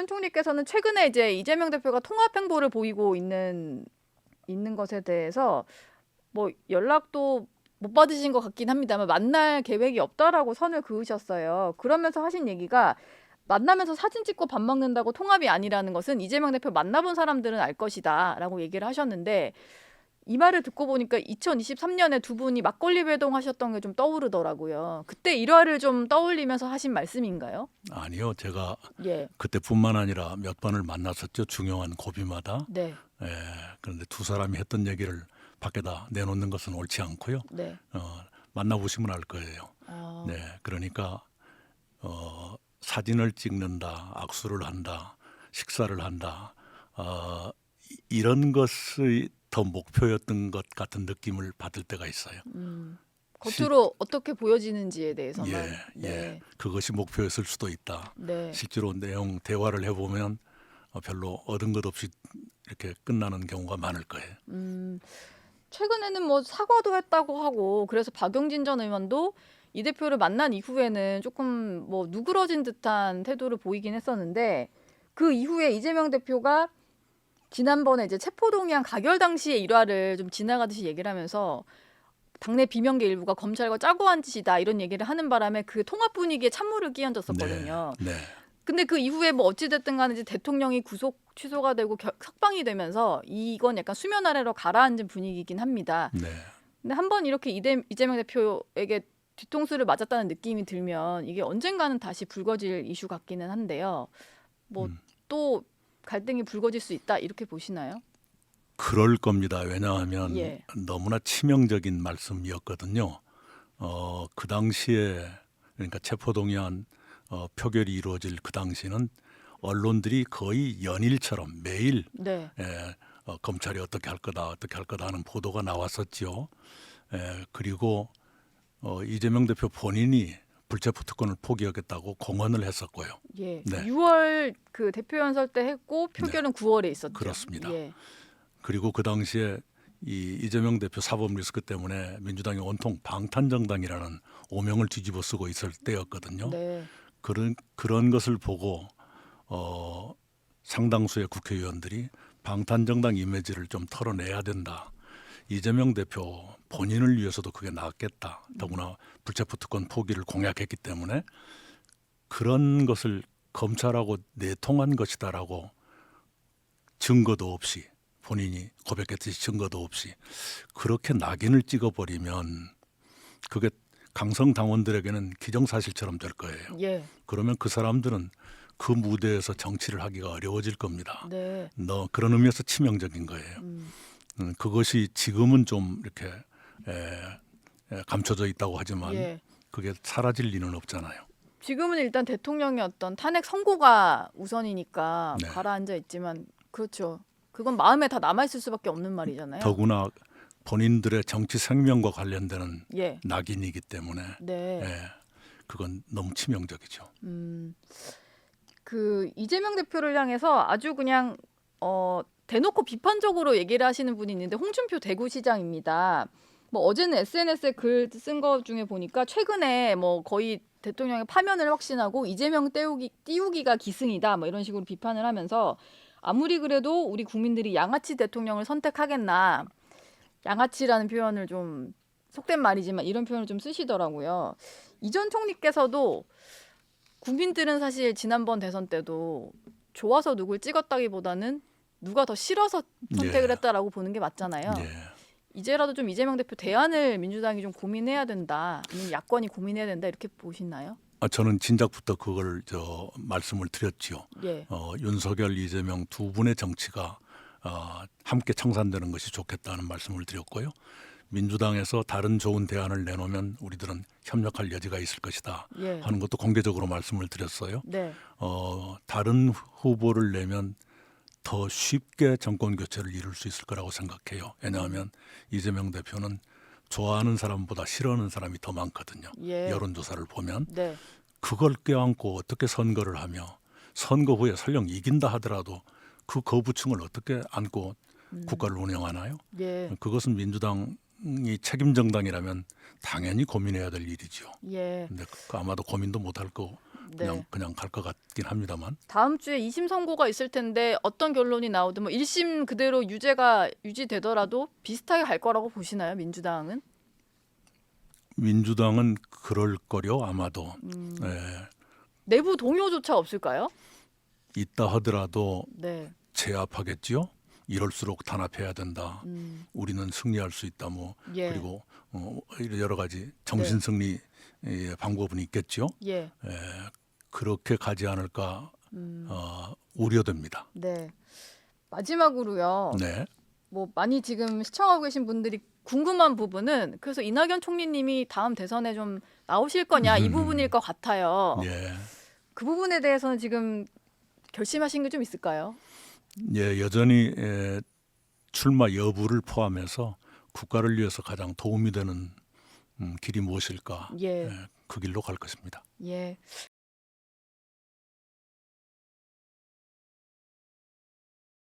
전 총리께서는 최근에 이제 이재명 대표가 통합 행보를 보이고 있는 것에 대해서 뭐 연락도 못 받으신 것 같긴 합니다만 만날 계획이 없다라고 선을 그으셨어요. 그러면서 하신 얘기가 만나면서 사진 찍고 밥 먹는다고 통합이 아니라는 것은 이재명 대표 만나본 사람들은 알 것이다라고 얘기를 하셨는데 이 말을 듣고 보니까 2023년에 두 분이 막걸리 배동하셨던 게 좀 떠오르더라고요. 그때 일화를 좀 떠올리면서 하신 말씀인가요? 아니요, 제가 예, 그때뿐만 아니라 몇 번을 만났었죠. 중요한 고비마다. 네, 예, 그런데 두 사람이 했던 얘기를 밖에다 내놓는 것은 옳지 않고요. 네. 만나보시면 알 거예요. 아, 네, 그러니까 사진을 찍는다, 악수를 한다, 식사를 한다, 이런 것이 더 목표였던 것 같은 느낌을 받을 때가 있어요. 실, 겉으로 어떻게 보여지는지에 대해서만. 예, 예, 네, 그것이 목표였을 수도 있다. 네. 실제로 대화를 해보면 별로 얻은 것 없이 이렇게 끝나는 경우가 많을 거예요. 최근에는 뭐 사과도 했다고 하고 그래서 박용진 전 의원도 이 대표를 만난 이후에는 조금 뭐 누그러진 듯한 태도를 보이긴 했었는데 그 이후에 이재명 대표가 지난번에 이제 체포동의안 가결 당시의 일화를 좀 지나가듯이 얘기를 하면서 당내 비명계 일부가 검찰과 짜고 한 짓이다 이런 얘기를 하는 바람에 그 통합 분위기에 찬물을 끼얹었었거든요. 네, 네, 근데 그 이후에 뭐 어찌됐든 간에 이제 대통령이 구속 취소가 되고 석방이 되면서 이건 약간 수면 아래로 가라앉은 분위기이긴 합니다. 네. 근데 한번 이렇게 이재명 대표에게 뒤통수를 맞았다는 느낌이 들면 이게 언젠가는 다시 불거질 이슈 같기는 한데요. 뭐 또 갈등이 불거질 수 있다 이렇게 보시나요? 그럴 겁니다. 왜냐하면 예, 너무나 치명적인 말씀이었거든요. 그 당시에 그러니까 체포동의안 표결이 이루어질 그 당시는 언론들이 거의 연일처럼 매일 네, 검찰이 어떻게 할 거다, 어떻게 할 거다 하는 보도가 나왔었죠. 그리고 이재명 대표 본인이 불체포 특권을 포기하겠다고 공언을 했었고요. 예. 네, 6월 그 대표 연설 때 했고 네, 표결은 9월에 있었죠. 그렇습니다. 예, 그리고 그 당시에 이재명 대표 사법 리스크 때문에 민주당이 온통 방탄정당이라는 오명을 뒤집어 쓰고 있을 때였거든요. 네, 그런 것을 보고 상당수의 국회의원들이 방탄정당 이미지를 좀 털어내야 된다. 이재명 대표 본인을 위해서도 그게 낫겠다. 더구나 불체포 특권 포기를 공약했기 때문에 그런 것을 검찰하고 내통한 것이다라고 증거도 없이 본인이 고백했듯이 증거도 없이 그렇게 낙인을 찍어버리면 그게 강성 당원들에게는 기정사실처럼 될 거예요. 예, 그러면 그 사람들은 그 무대에서 정치를 하기가 어려워질 겁니다. 네. 그런 의미에서 치명적인 거예요. 그것이 지금은 좀 이렇게 감춰져 있다고 하지만 예. 그게 사라질 리는 없잖아요. 지금은 일단 대통령의 어떤 탄핵 선고가 우선이니까 네. 가라앉아 있지만 그렇죠. 그건 마음에 다 남아 있을 수밖에 없는 말이잖아요. 더구나 본인들의 정치 생명과 관련되는 예, 낙인이기 때문에 네. 그건 너무 치명적이죠. 그 이재명 대표를 향해서 아주 그냥 대놓고 비판적으로 얘기를 하시는 분이 있는데 홍준표 대구시장입니다. 뭐 어제는 SNS에 글 쓴 거 중에 보니까 최근에 뭐 거의 대통령의 파면을 확신하고 이재명 띄우기가 기승이다 뭐 이런 식으로 비판을 하면서 아무리 그래도 우리 국민들이 양아치 대통령을 선택하겠나 양아치라는 표현을 좀 속된 말이지만 이런 표현을 좀 쓰시더라고요. 이 전 총리께서도 국민들은 사실 지난번 대선 때도 좋아서 누굴 찍었다기보다는 누가 더 싫어서 선택을 예, 했다라고 보는 게 맞잖아요. 예. 이제라도 좀 이재명 대표 대안을 민주당이 좀 고민해야 된다. 아니면 야권이 고민해야 된다 이렇게 보시나요? 저는 진작부터 그걸 말씀을 드렸지요. 예, 윤석열, 이재명 두 분의 정치가 함께 청산되는 것이 좋겠다는 말씀을 드렸고요. 민주당에서 다른 좋은 대안을 내놓으면 우리들은 협력할 여지가 있을 것이다 예, 하는 것도 공개적으로 말씀을 드렸어요. 네, 다른 후보를 내면 더 쉽게 정권 교체를 이룰 수 있을 거라고 생각해요. 왜냐하면 이재명 대표는 좋아하는 사람보다 싫어하는 사람이 더 많거든요. 예, 여론조사를 보면 네, 그걸 껴안고 어떻게 선거를 하며 선거 후에 설령 이긴다 하더라도 그 거부층을 어떻게 안고 국가를 운영하나요? 예, 그것은 민주당이 책임 정당이라면 당연히 고민해야 될 일이죠. 예. 근데 아마도 고민도 못할 거고 네. 그냥 갈 것 같긴 합니다만. 다음 주에 2심 선고가 있을 텐데 어떤 결론이 나오든 뭐 1심 그대로 유지되더라도 비슷하게 갈 거라고 보시나요, 민주당은? 민주당은 그럴 거려 아마도. 음, 예, 내부 동요조차 없을까요? 있다 하더라도 네. 제압하겠지요. 이럴수록 단합해야 된다. 음, 우리는 승리할 수 있다. 뭐 예. 그리고 여러 가지 정신 승리 방법은 있겠죠. 예. 그렇게 가지 않을까 음, 우려됩니다. 네. 마지막으로요. 네, 뭐 많이 지금 시청하고 계신 분들이 궁금한 부분은 그래서 이낙연 총리님이 다음 대선에 좀 나오실 거냐 이 부분일 것 같아요. 예, 그 부분에 대해서는 지금 결심하신 게 좀 있을까요? 예, 여전히 출마 여부를 포함해서 국가를 위해서 가장 도움이 되는 길이 무엇일까? 예. 그 길로 갈 것입니다. 예.